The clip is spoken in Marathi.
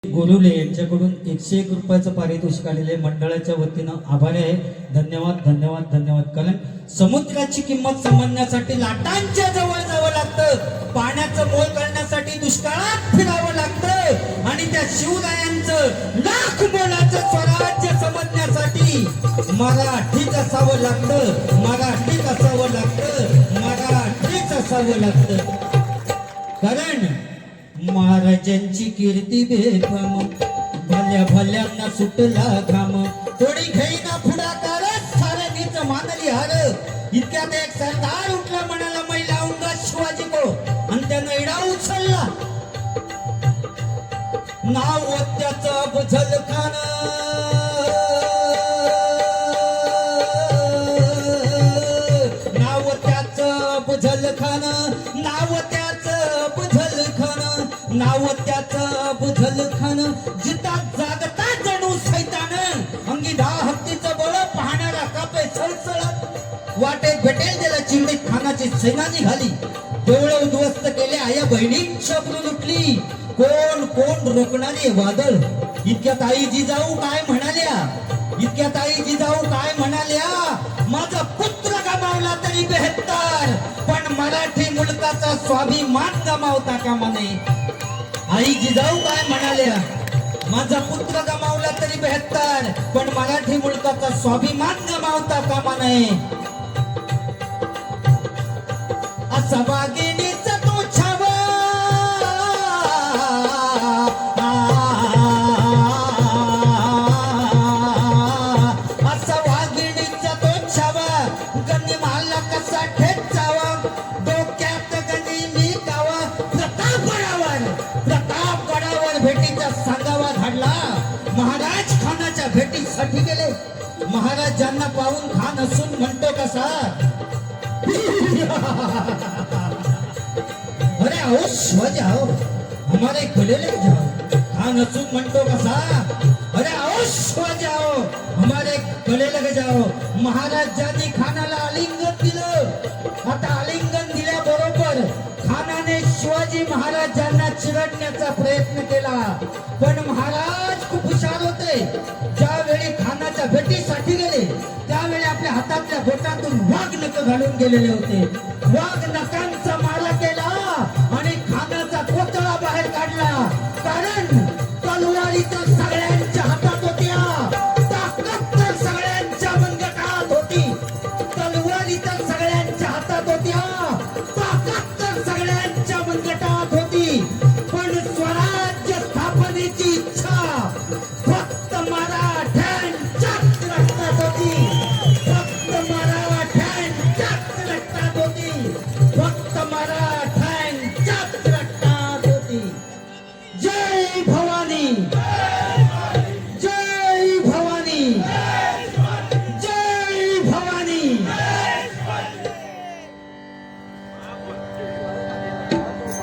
गोरुले यांच्याकडून 101 रुपयाचं पारितोषिक आलेले मंडळाच्या वतीनं आभारी आहे. धन्यवाद धन्यवाद धन्यवाद. कारण समुद्राची किंमत समजण्यासाठी लाटांच्या जवळ जावं लागतं, पाण्याचं मोल करण्यासाठी दुष्काळात फिरावं लागतं आणि त्या शिवरायांचं लाख मोलाचं स्वराज्य समजण्यासाठी मराठीच असावं लागतं, मराठीच असावं लागतं, मराठीच असावं लागतं. कारण महाराजांची कीर्ती बेफाम, भल्या भल्यांना सुटला घाम, थोडी घेईना पुढाकार सारंगीच मानली हार. इतक्यात एक सरदार उठला, म्हणाला महिला उंगा शिवाजी को, आणि त्यानं इडा उचलला. नाव त्याचं अफजल खान, नाव त्याचं अफजल खान, नाव त्याचं अफजल खान, नाव त्याचं अफजल खान. जिता जागता जणू सैतान, अंगी 10 हत्तीचं बळ पाहणारा कापे सळसळत. वाटेत भेटेल त्याला चिंडीत खानाची सेना निघाली, देवळ उद्ध्वस्त केले, आया बहिणी शब्द उठली. कोण कोण रोखणारे वादळ. इतक्यात आई जिजाऊ काय म्हणाल्या, इतक्यात आई जिजाऊ काय म्हणाल्या, माझा पुत्र गमावला तरी बेहत्तर, पण मराठी मुलकाचा स्वाभिमान गमावता कामा नये. आई जिजाऊ काय म्हणाल्या, माझा पुत्र गमावला तरी बेहत्तर, पण मराठी मुलकाचा स्वाभिमान गमावता कामा नये. असा वाघिणीचा तो छावा, असा वाघिणीचा तो छावा, गणी मारला कसा ठेचावा, डोक्यात गणी मी गावा. प्रतापगडावर भेटीचा सांगावा धाडला, महाराज खानाच्या भेटीसाठी गेले. महाराजांना पाहून खान असून म्हणतो कसा, अरे आओ शिवाजी आओ, हमारे गले लग जाओ. खान असून म्हणतो कसा, अरे आओ शिवाजी आओ, हमारे गले लग जाओ. महाराजांनी खानाला आलिंगन दिलं. आता आलिंगन दिल्याबरोबर खानाने शिवाजी महाराजांना चिरडण्याचा प्रयत्न केला, पण महाराज खूप हुशार होते. ज्यावेळी खानाच्या भेटीसाठी गेले त्यावेळी आपल्या हातातल्या बोटातून वाघ नख घालून गेलेले होते. वाघ नखांचा